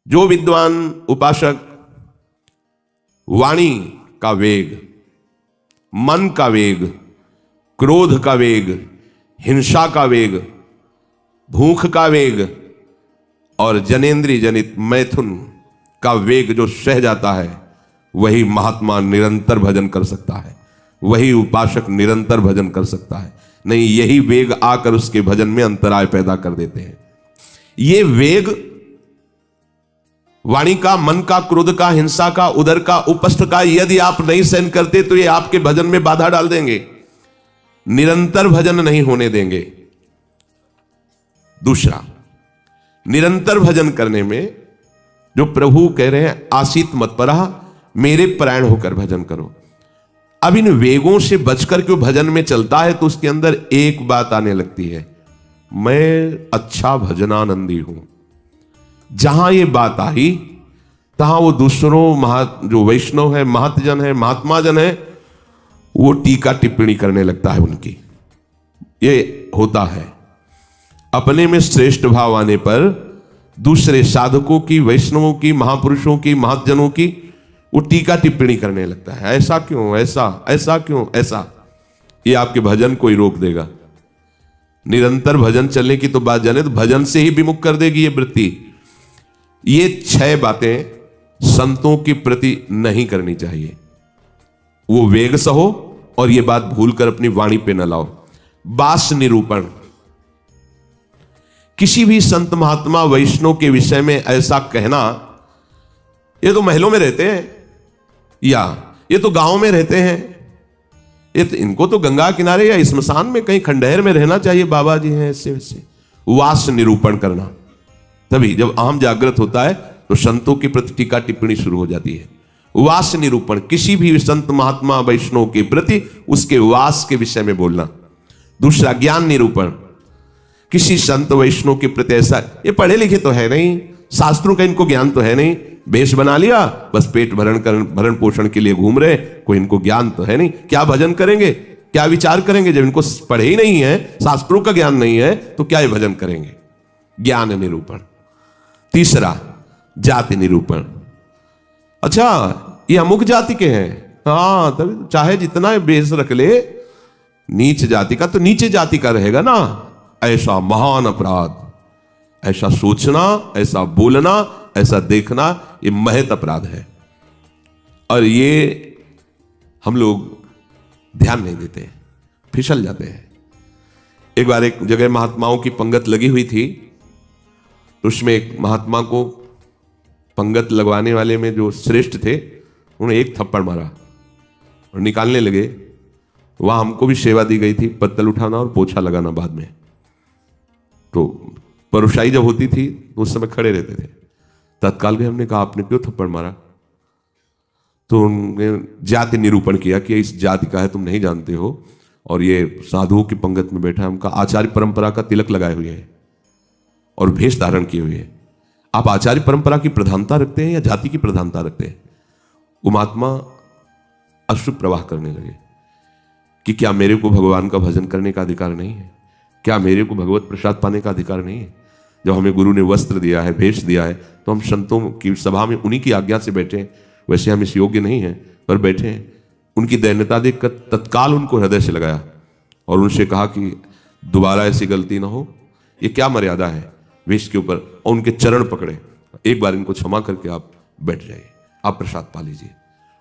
जो विद्वान उपासक वाणी का वेग, मन का वेग, क्रोध का वेग, हिंसा का वेग, भूख का वेग और जनेंद्रिय जनित मैथुन का वेग जो सह जाता है, वही महात्मा निरंतर भजन कर सकता है, वही उपासक निरंतर भजन कर सकता है। नहीं, यही वेग आकर उसके भजन में अंतराय पैदा कर देते हैं। ये वेग वाणी का, मन का, क्रोध का, हिंसा का, उदर का, उपस्थ का यदि आप नहीं सहन करते तो ये आपके भजन में बाधा डाल देंगे, निरंतर भजन नहीं होने देंगे। दूसरा, निरंतर भजन करने में जो प्रभु कह रहे हैं आसित मत परा, मेरे परायण होकर भजन करो। अब इन वेगों से बचकर क्यों भजन में चलता है तो उसके अंदर एक बात आने लगती है, मैं अच्छा भजनानंदी हूं। जहां ये बात आई तहां वो दूसरों जो वैष्णव है, महतजन है, महात्मा जन है, वो टीका टिप्पणी करने लगता है उनकी। ये होता है अपने में श्रेष्ठ भाव आने पर दूसरे साधकों की, वैष्णवों की, महापुरुषों की, महतजनों की वो टीका टिप्पणी करने लगता है। ऐसा क्यों, ऐसा, ऐसा क्यों, ऐसा। ये आपके भजन को ही रोक देगा। निरंतर भजन चलने की तो बात जाने तो भजन से ही विमुख कर देगी ये वृत्ति। ये 6 बातें संतों के प्रति नहीं करनी चाहिए। वो वेग सहो और ये बात भूलकर अपनी वाणी पे न लाओ। बास निरूपण, किसी भी संत महात्मा वैष्णव के विषय में ऐसा कहना, ये तो महलों में रहते हैं या ये तो गांव में रहते हैं, ये तो इनको तो गंगा किनारे या स्मशान में कहीं खंडहर में रहना चाहिए, बाबा जी हैं ऐसे वैसे। वास निरूपण करना, तभी जब अहम जागृत होता है तो संतों की प्रति टीका टिप्पणी शुरू हो जाती है। वास निरूपण, किसी भी संत महात्मा वैष्णव के प्रति उसके वास के विषय में बोलना। दूसरा, ज्ञान निरूपण, किसी संत वैष्णव के प्रति ऐसा, ये पढ़े लिखे तो है नहीं, शास्त्रों का इनको ज्ञान तो है नहीं, भेष बना लिया, बस पेट भरण पोषण के लिए घूम रहे, कोई इनको ज्ञान तो है नहीं। क्या भजन करेंगे, क्या विचार करेंगे जब इनको पढ़े ही नहीं है, शास्त्रों का ज्ञान नहीं है, तो क्या ये भजन करेंगे। ज्ञान निरूपण। तीसरा, जाति निरूपण, अच्छा ये अमुक जाति के हैं, हाँ तभी चाहे जितना भेष रख ले, नीच जाति का तो नीचे जाति का रहेगा ना। ऐसा महान अपराध, ऐसा सोचना, ऐसा बोलना, ऐसा देखना, ये महत अपराध है और ये हम लोग ध्यान नहीं देते, फिसल जाते हैं। एक बार एक जगह महात्माओं की पंगत लगी हुई थी, उसमें एक महात्मा को पंगत लगवाने वाले में जो श्रेष्ठ थे, उन्होंने एक थप्पड़ मारा और निकालने लगे। वहां हमको भी सेवा दी गई थी, पत्तल उठाना और पोछा लगाना बाद में। तो परोसाई जब होती थी तो उस समय खड़े रहते थे। तत्काल में हमने कहा आपने क्यों थप्पड़ मारा, तो उन्होंने जाति निरूपण किया कि इस जाति का है, तुम नहीं जानते हो, और ये साधुओं की पंगत में बैठा है, हमका आचार्य परंपरा का तिलक लगाए हुए है और भेष धारण किए हुए है। आप आचार्य परंपरा की प्रधानता रखते हैं या जाति की प्रधानता रखते हैं। वो महात्मा अश्रु प्रवाह करने लगे कि क्या मेरे को भगवान का भजन करने का अधिकार नहीं है, क्या मेरे को भगवत प्रसाद पाने का अधिकार नहीं है। जब हमें गुरु ने वस्त्र दिया है, भेष दिया है, तो हम संतों की सभा में उन्हीं की आज्ञा से बैठे हैं। वैसे हम इस योग्य नहीं हैं पर बैठे हैं। उनकी दैन्यता देखकर तत्काल उनको हृदय से लगाया और उनसे कहा कि दोबारा ऐसी गलती ना हो, ये क्या मर्यादा है वेश के ऊपर, और उनके चरण पकड़े, एक बार इनको क्षमा करके आप बैठ जाइए, आप प्रसाद पा लीजिए।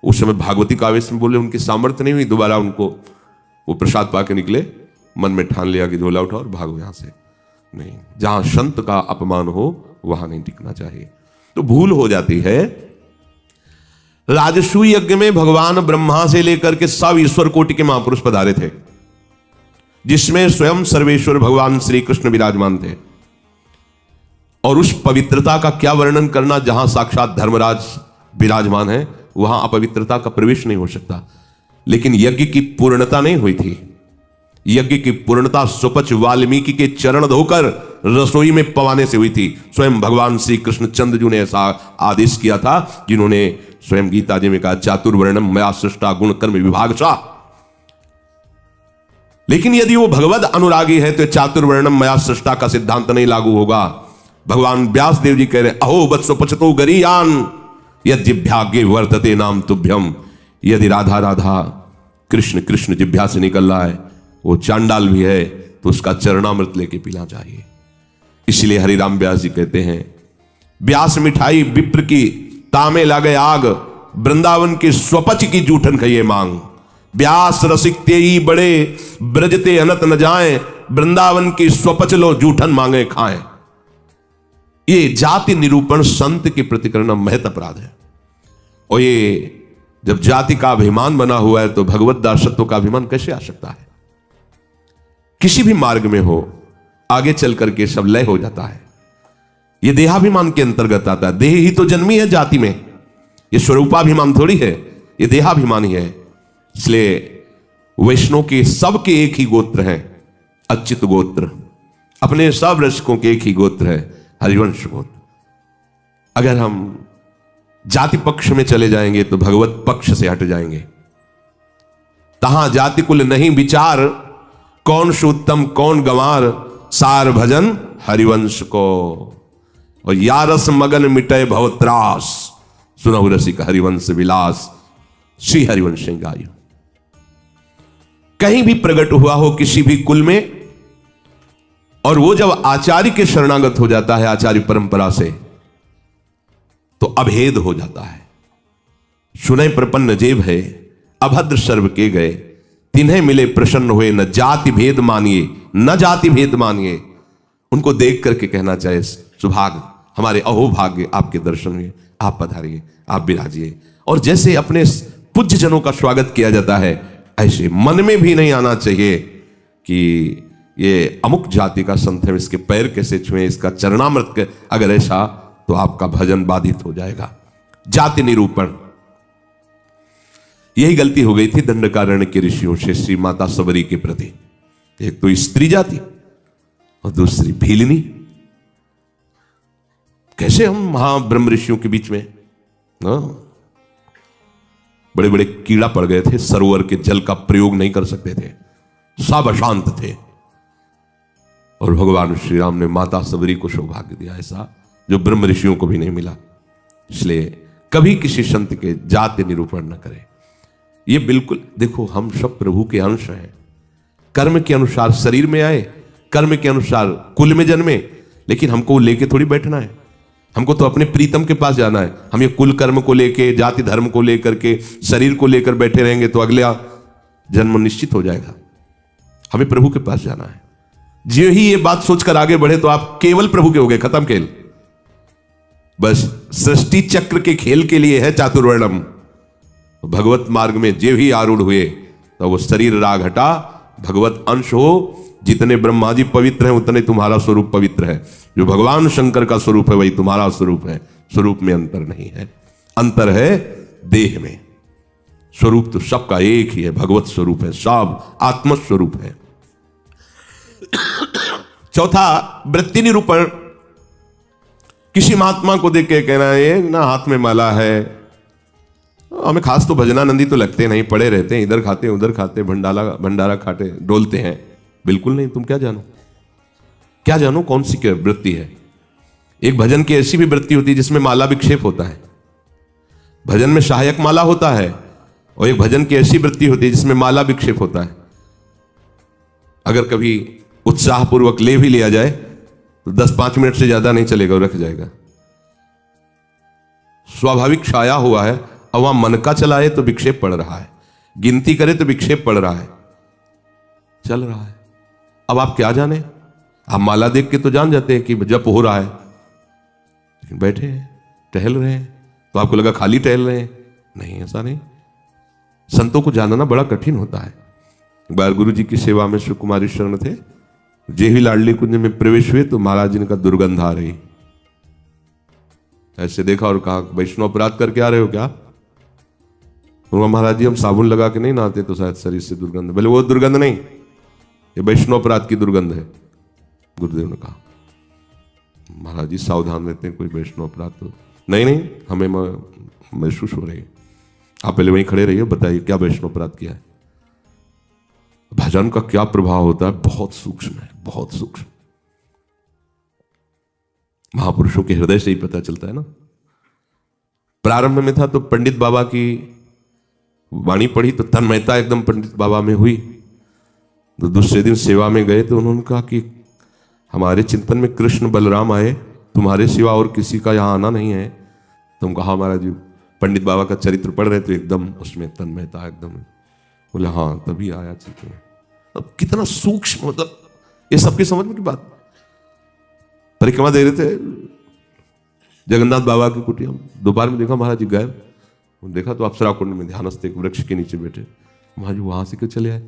उस समय भागवती का आवेश में बोले, उनकी सामर्थ्य नहीं हुई, दोबारा उनको वो प्रसाद पा के निकले। मन में ठान लिया कि झोला उठाओ और भागो यहां से। नहीं, जहां संत का अपमान हो वहां नहीं टिकना चाहिए। तो भूल हो जाती है। राजसूय यज्ञ में भगवान ब्रह्मा से लेकर के सब ईश्वर कोटि के महापुरुष पधारे थे, जिसमें स्वयं सर्वेश्वर भगवान श्री कृष्ण विराजमान थे। और उस पवित्रता का क्या वर्णन करना, जहां साक्षात धर्मराज विराजमान है वहां अपवित्रता का प्रवेश नहीं हो सकता। लेकिन यज्ञ की पूर्णता नहीं हुई थी। यज्ञ की पूर्णता सुपच वाल्मीकि के चरण धोकर रसोई में पवाने से हुई थी। स्वयं भगवान श्री कृष्णचंद्र जी ने ऐसा आदेश किया था, जिन्होंने स्वयं गीता जी में कहा चातुर्वर्णम मया सृष्टा गुण कर्म विभागशः। लेकिन यदि वो भगवद अनुरागी है तो चातुर्वर्णम मया सृष्टा का सिद्धांत नहीं लागू होगा। भगवान व्यास देव जी कह रहे अहो वत्सो पचतो गरीयान यद जिभ्यागे वर्तते नाम तुभ्यम। यदि राधा राधा कृष्ण कृष्ण जिभ्या से निकल रहा है, वो चांडाल भी है तो उसका चरणामृत लेके पीना चाहिए। इसलिए हरिराम व्यास जी कहते हैं व्यास मिठाई विप्र की तामे लागे आग, वृंदावन के स्वपच की जूठन खइए मांग। व्यास रसिक तेई बड़े ब्रजते अनत न जाए, वृंदावन की स्वपच लो जूठन मांगे खाएं। ये जाति निरूपण संत के प्रति करना महत अपराध है। और ये जब जाति का अभिमान बना हुआ है तो भगवत दासत्व का अभिमान कैसे आ सकता है? किसी भी मार्ग में हो आगे चल करके सब लय हो जाता है। यह देहाभिमान के अंतर्गत आता है। देह ही तो जन्मी है जाति में, यह स्वरूपाभिमान थोड़ी है, यह देहाभिमान ही है। इसलिए वैष्णव के सबके एक ही गोत्र हैं, अच्युत गोत्र। अपने सब रसिकों के एक ही गोत्र है, हरिवंश गोत्र। अगर हम जाति पक्ष में चले जाएंगे तो भगवत पक्ष से हट जाएंगे। तहां जाति कुल नहीं विचार, कौन सुत्तम कौन गंवार, सार भजन हरिवंश को। और या रस मगन मिटय भवत्रास, सुनहु रसिक हरिवंश विलास, श्री हरिवंश गायो। कहीं भी प्रकट हुआ हो किसी भी कुल में, और वो जब आचार्य के शरणागत हो जाता है आचार्य परंपरा से, तो अभेद हो जाता है। सुनय प्रपन्न जेब है, अभद्र सर्व के गए, तिन्हें मिले प्रसन्न हुए, न जाति भेद मानिए न जाति भेद मानिए। उनको देख करके कहना चाहे सुभाग हमारे अहोभाग्य आपके दर्शन हुए, आप पधारिए, आप विराजिए। और जैसे अपने पूज्य जनों का स्वागत किया जाता है, ऐसे मन में भी नहीं आना चाहिए कि ये अमुक जाति का संत है, इसके पैर कैसे छुए, इसका चरणामृत। अगर ऐसा तो आपका भजन बाधित हो जाएगा। जाति निरूपण, यही गलती हो गई थी दंडकारण्य के ऋषियों से श्री माता सबरी के प्रति। एक तो स्त्री जाति और दूसरी भीलनी। कैसे हम महाब्रह्म ऋषियों के बीच में बड़े बड़े कीड़ा पड़ गए थे, सरोवर के जल का प्रयोग नहीं कर सकते थे, सब अशांत थे। और भगवान श्री राम ने माता सबरी को सौभाग्य दिया ऐसा जो ब्रह्म ऋषियों को भी नहीं मिला। इसलिए कभी किसी संत के जाति निरूपण न करें। ये बिल्कुल देखो, हम सब प्रभु के अंश हैं। कर्म के अनुसार शरीर में आए, कर्म के अनुसार कुल में जन्मे, लेकिन हमको लेके थोड़ी बैठना है। हमको तो अपने प्रीतम के पास जाना है। हम ये कुल कर्म को लेके, जाति धर्म को लेकर के, शरीर को लेकर बैठे रहेंगे तो अगला जन्म निश्चित हो जाएगा। हमें प्रभु के पास जाना है। जो ही ये बात सोचकर आगे बढ़े तो आप केवल प्रभु के हो गए, खत्म खेल। बस सृष्टि चक्र के खेल के लिए है चातुर्वर्णम। भगवत मार्ग में जे ही आरूढ़ हुए तो वो शरीर राग हटा, भगवत अंश हो। जितने ब्रह्मा जी पवित्र हैं उतने तुम्हारा स्वरूप पवित्र है। जो भगवान शंकर का स्वरूप है वही तुम्हारा स्वरूप है। स्वरूप में अंतर नहीं है, अंतर है देह में। स्वरूप तो सबका एक ही है, भगवत स्वरूप है, सब आत्म स्वरूप है। चौथा, वृत्ति निरूपण। किसी महात्मा को देख के कहना है ना हाथ में माला है, हमें खास तो भजनानंदी तो लगते नहीं, पड़े रहते हैं, इधर खाते उधर खाते, भंडारा खाते डोलते हैं। बिल्कुल नहीं, तुम क्या जानो, क्या जानो कौन सी क्या वृत्ति है। एक भजन की ऐसी भी वृत्ति होती है जिसमें माला विक्षेप होता है। भजन में सहायक माला होता है, और एक भजन की ऐसी वृत्ति होती है जिसमें माला विक्षेप होता है। अगर कभी उत्साहपूर्वक ले भी लिया जाए तो 10-5 मिनट से ज्यादा नहीं चलेगा, रख जाएगा। स्वाभाविक छाया हुआ है, अब वहां मन का चलाए तो विक्षेप पड़ रहा है, गिनती करे तो विक्षेप पड़ रहा है, चल रहा है। अब आप क्या जाने, आप माला देख के तो जान जाते हैं कि जप हो रहा है, लेकिन बैठे हैं टहल रहे हैं तो आपको लगा खाली टहल रहे हैं। नहीं, ऐसा नहीं। संतों को जानना बड़ा कठिन होता है। एक बार गुरु जी की सेवा में सुकुमारी शरण थे, जे ही लाडली कुंज में प्रवेश हुए तो महाराज जी का दुर्गंध आ रही। ऐसे देखा और कहा वैष्णव अपराध करके आ रहे हो क्या? महाराज जी हम साबुन लगा के नहीं नहाते तो शायद शरीर से दुर्गंध। बोले वो दुर्गंध नहीं, ये वैष्णव अपराध की दुर्गंध है। गुरुदेव ने कहा महाराज जी सावधान रहते हैं, कोई वैष्णव अपराध तो नहीं, हमें महसूस हो रही है। आप पहले वहीं खड़े रहिए, बताइए क्या वैष्णव अपराध किया है। भजन का क्या प्रभाव होता है, बहुत सूक्ष्म है, बहुत सूक्ष्म। महापुरुषों के हृदय से ही पता चलता है ना। प्रारंभ में था तो पंडित बाबा की वाणी पढ़ी तो तन्मयता एकदम पंडित बाबा में हुई। तो दूसरे दिन सेवा में गए तो उन्होंने कहा कि हमारे चिंतन में कृष्ण बलराम आए, तुम्हारे सिवा और किसी का यहाँ आना नहीं है। तुम कहा महाराज जी पंडित बाबा का चरित्र पढ़ रहे तो एकदम उसमें तन्मयता एकदम। बोले हाँ तभी आया चित्र में। अब कितना सूक्ष्म, मतलब ये सबके समझ में की बात। परिक्रमा दे रहे थे जगन्नाथ बाबा की कुटिया, दोपहर में देखा महाराज जी गायब। देखा तो अप्सरा कुंड में ध्यानस्थ एक वृक्ष के नीचे बैठे। महाराज जी वहां से क्यों चले आए?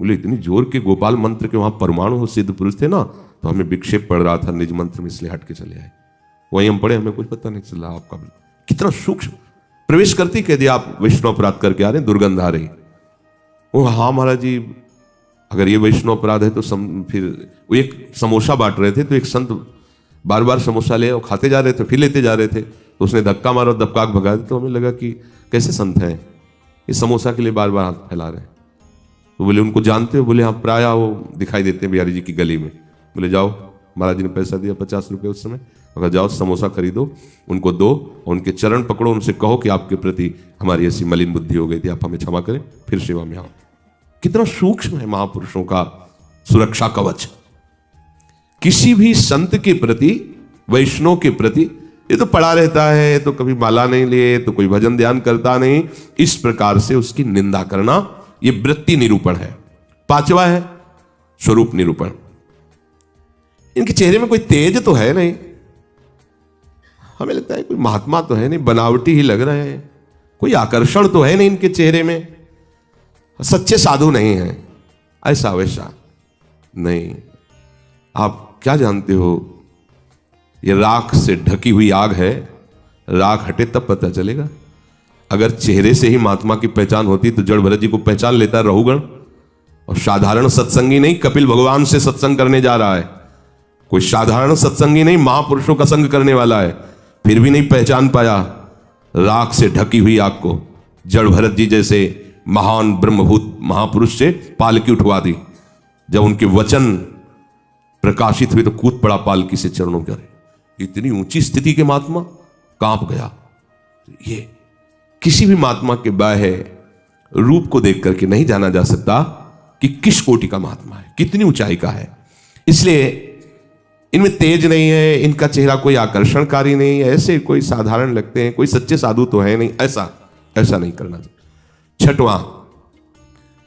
बोले इतनी जोर के गोपाल मंत्र के वहां परमाणु सिद्ध पुरुष थे ना, तो हमें विक्षेप पड़ रहा था निज मंत्र में, इसलिए हट के चले आए। वहीं हम पढ़े, हमें कुछ पता नहीं चला। आपका कितना सूक्ष्म प्रवेश करती कह दिया आप वैष्णव अपराध करके आ रहे, दुर्गंध आ रही। वो हाँ महाराज जी अगर ये वैष्णव अपराध है तो फिर वो एक समोसा बांट रहे थे तो एक संत बार बार समोसा ले और खाते जा रहे थे, फिर लेते जा रहे थे। तो उसने धक्का मारा और दबकाक भगा दिया। तो हमें लगा कि कैसे संत हैं ये समोसा के लिए बार बार हाथ फैला रहे हैं। तो बोले उनको जानते हो? बोले हाँ प्राय वो दिखाई देते हैं बिहारी जी की गली में। बोले जाओ, महाराज जी ने पैसा दिया 50 रुपये उस समय, अगर जाओ समोसा खरीदो, उनको दो और उनके चरण पकड़ो, उनसे कहो कि आपके प्रति हमारी ऐसी मलिन बुद्धि हो गई थी, आप हमें क्षमा करें, फिर सेवा में आओ। कितना सूक्ष्म है महापुरुषों का सुरक्षा कवच। किसी भी संत के प्रति, वैष्णव के प्रति, ये तो पड़ा रहता है, तो कभी माला नहीं लिए, तो कोई भजन ध्यान करता नहीं, इस प्रकार से उसकी निंदा करना ये वृत्ति निरूपण है। पांचवा है स्वरूप निरूपण। इनके चेहरे में कोई तेज तो है नहीं, हमें लगता है कोई महात्मा तो है नहीं, बनावटी ही लग रहे हैं, कोई आकर्षण तो है नहीं इनके चेहरे में, सच्चे साधु नहीं है, ऐसा वैसा नहीं। आप क्या जानते हो, ये राख से ढकी हुई आग है, राख हटे तब पता चलेगा। अगर चेहरे से ही महात्मा की पहचान होती तो जड़ भरत जी को पहचान लेता रहुगण। और साधारण सत्संगी नहीं, कपिल भगवान से सत्संग करने जा रहा है, कोई साधारण सत्संगी नहीं, महापुरुषों का संग करने वाला है, फिर भी नहीं पहचान पाया राख से ढकी हुई आग को। जड़ भरत जी जैसे महान ब्रह्मभूत महापुरुष से पालकी उठवा दी, जब उनके वचन प्रकाशित हुए तो कूद पड़ा पालकी से चरणों के। इतनी ऊंची स्थिति के महात्मा कांप गया। ये किसी भी महात्मा के बाह्य रूप को देख करके नहीं जाना जा सकता कि किस कोटि का महात्मा है, कितनी ऊंचाई का है। इसलिए इनमें तेज नहीं है, इनका चेहरा कोई आकर्षणकारी नहीं है, ऐसे कोई साधारण लगते हैं, कोई सच्चे साधु तो है नहीं, ऐसा नहीं करना चाहिए। छठवां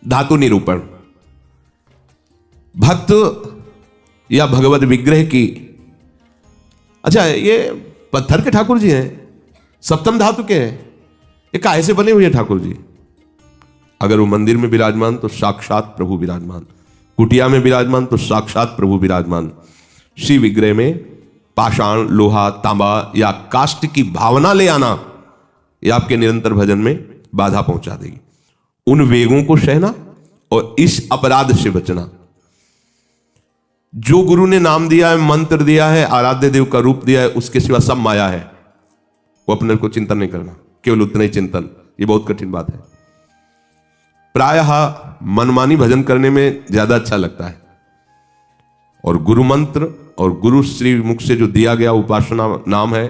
धातु निरूपण। भक्त या भगवत विग्रह की, अच्छा ये पत्थर के ठाकुर जी हैं, सप्तम धातु के हैं, ये काहे से बने हुए हैं ठाकुर जी? अगर वो मंदिर में विराजमान तो साक्षात प्रभु विराजमान, कुटिया में विराजमान तो साक्षात प्रभु विराजमान। श्री विग्रह में पाषाण, लोहा, तांबा या काष्ठ की भावना ले आना ये आपके निरंतर भजन में बाधा पहुंचा देगी। उन वेगों को सहना और इस अपराध से बचना। जो गुरु ने नाम दिया है, मंत्र दिया है, आराध्य देव का रूप दिया है, उसके सिवा सब माया है, वो अपने को चिंतन नहीं करना, केवल उतना ही चिंतन। ये बहुत कठिन बात है। प्रायः मनमानी भजन करने में ज्यादा अच्छा लगता है, और गुरु मंत्र और गुरु श्री मुख से जो दिया गया उपासना नाम है,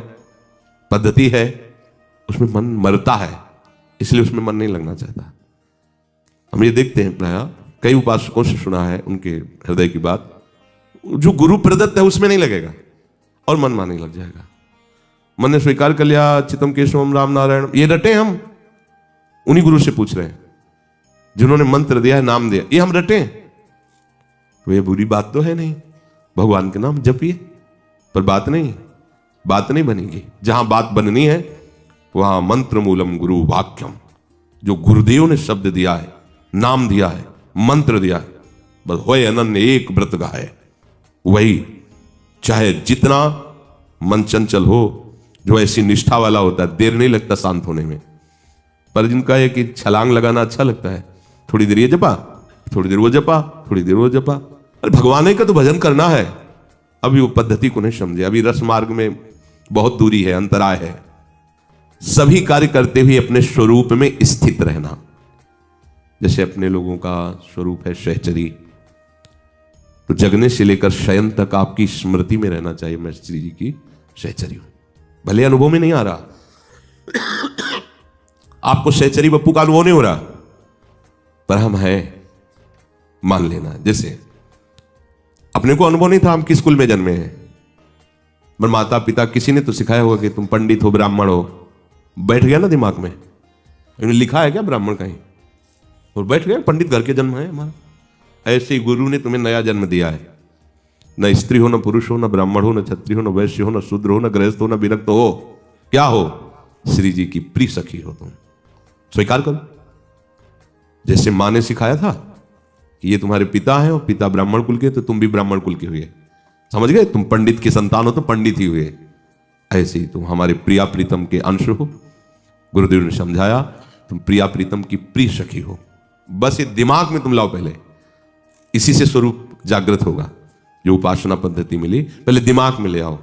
पद्धति है, उसमें मन मरता है, इसलिए उसमें मन नहीं लगना चाहता। हम ये देखते हैं, प्रायः कई उपासकों से सुना है उनके हृदय की बात, जो गुरु प्रदत्त है उसमें नहीं लगेगा और मन माने लग जाएगा। मन ने स्वीकार कर लिया चितम केशवम राम नारायण, ये रटे हम उन्हीं गुरु से पूछ रहे हैं जिन्होंने मंत्र दिया है, नाम दिया, ये हम रटे। तो ये बुरी बात तो है नहीं, भगवान के नाम जपिए, पर बात नहीं बनेगी। जहां बात बननी है वहां मंत्र मूलम गुरु वाक्यम, जो गुरुदेव ने शब्द दिया है, नाम दिया है, मंत्र दिया है, बस होए अनन्य एक व्रत गाए, वही। चाहे जितना मन चंचल हो, जो ऐसी निष्ठा वाला होता है, देर नहीं लगता शांत होने में। पर जिनका है कि छलांग लगाना अच्छा लगता है, थोड़ी देर ये जपा, थोड़ी देर वो जपा, थोड़ी देर वो जपा, अरे भगवान का तो भजन करना है। अभी वो पद्धति को नहीं समझे, अभी रस मार्ग में बहुत दूरी है, अंतराय है। सभी कार्य करते हुए अपने स्वरूप में स्थित रहना। जैसे अपने लोगों का स्वरूप है सहचरी, तो जगने से लेकर शयन तक आपकी स्मृति में रहना चाहिए। महर्षि जी की सहचरी हूं। भले अनुभव में नहीं आ रहा, आपको सहचरी बप्पू का अनुभव नहीं हो रहा, पर हम हैं, मान लेना। जैसे अपने को अनुभव नहीं था हम किस कुल में जन्मे हैं, पर माता पिता किसी ने तो सिखाया होगा कि तुम पंडित हो, ब्राह्मण हो, बैठ गया ना दिमाग में। इन्होंने लिखा है क्या ब्राह्मण कहीं, और बैठ गया पंडित घर के जन्म है हमारा। ऐसे ही गुरु ने तुम्हें नया जन्म दिया है। न स्त्री हो, न पुरुष हो, न ब्राह्मण हो, न क्षत्रिय हो, न वैश्य हो, न शूद्र हो, न गृहस्थ हो, न विरक्त हो। क्या हो? श्री जी की प्रिय सखी हो तुम। स्वीकार करो। जैसे मां ने सिखाया था कि ये तुम्हारे पिता हैं और पिता ब्राह्मण कुल के, तो तुम भी ब्राह्मण कुल के हुए। समझ गए? तुम पंडित की संतान हो तो पंडित ही हुए। ऐसे ही तुम हमारे प्रिया प्रीतम के अंश हो। गुरुदेव ने समझाया तुम प्रिया प्रीतम की प्रिय सखी हो। बस ये दिमाग में तुम लाओ पहले, इसी से स्वरूप जागृत होगा। जो उपासना पद्धति मिली पहले दिमाग में ले आओ।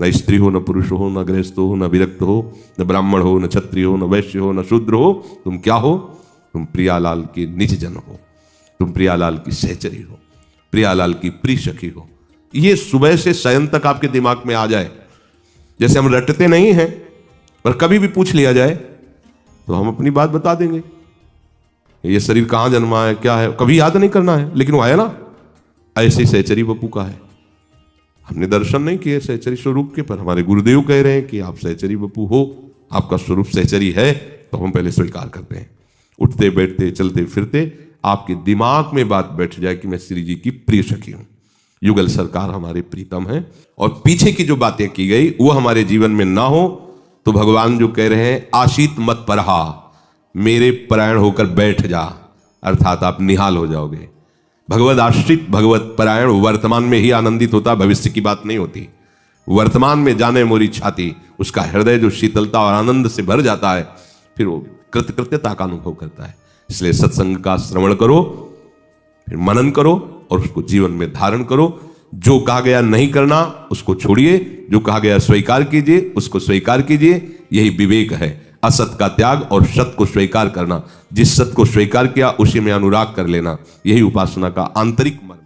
न स्त्री हो, न पुरुष हो, न गृहस्थ हो, न विरक्त हो, न ब्राह्मण हो, न क्षत्रिय हो, न वैश्य हो, न शूद्र हो। तुम क्या हो? तुम प्रियालाल के निज जन हो। तुम प्रियालाल की सहचरी हो, प्रियालाल की प्रिय सखी हो। ये सुबह से शयन तक आपके दिमाग में आ जाए। जैसे हम रटते नहीं हैं, पर कभी भी पूछ लिया जाए तो हम अपनी बात बता देंगे। ये शरीर कहां जन्मा है, क्या है, कभी याद नहीं करना है, लेकिन वो आया ना। ऐसे सहचरी बप्पू का है। हमने दर्शन नहीं किए सहचरी स्वरूप के, पर हमारे गुरुदेव कह रहे हैं कि आप सहचरी बप्पू हो, आपका स्वरूप सहचरी है, तो हम पहले स्वीकार करते हैं। उठते बैठते चलते फिरते आपके दिमाग में बात बैठ जाए कि मैं श्री जी की प्रिय सखी हूं। युगल सरकार हमारे प्रीतम हैं, और पीछे की जो बातें की गई वो हमारे जीवन में ना हो, तो भगवान जो कह रहे हैं आशीत मत परहा, मेरे परायण होकर बैठ जा, अर्थात आप निहाल हो जाओगे। भगवत आश्रित भगवत परायण वर्तमान में ही आनंदित होता, भविष्य की बात नहीं होती। वर्तमान में जाने मोरी छाती, उसका हृदय जो शीतलता और आनंद से भर जाता है, फिर वो कृतकृत्यता का अनुभव करता है। इसलिए सत्संग का श्रवण करो, फिर मनन करो और उसको जीवन में धारण करो। जो कहा गया नहीं करना उसको छोड़िए, जो कहा गया स्वीकार कीजिए उसको स्वीकार कीजिए। यही विवेक है, असत का त्याग और सत को स्वीकार करना। जिस सत को स्वीकार किया उसी में अनुराग कर लेना, यही उपासना का आंतरिक मन।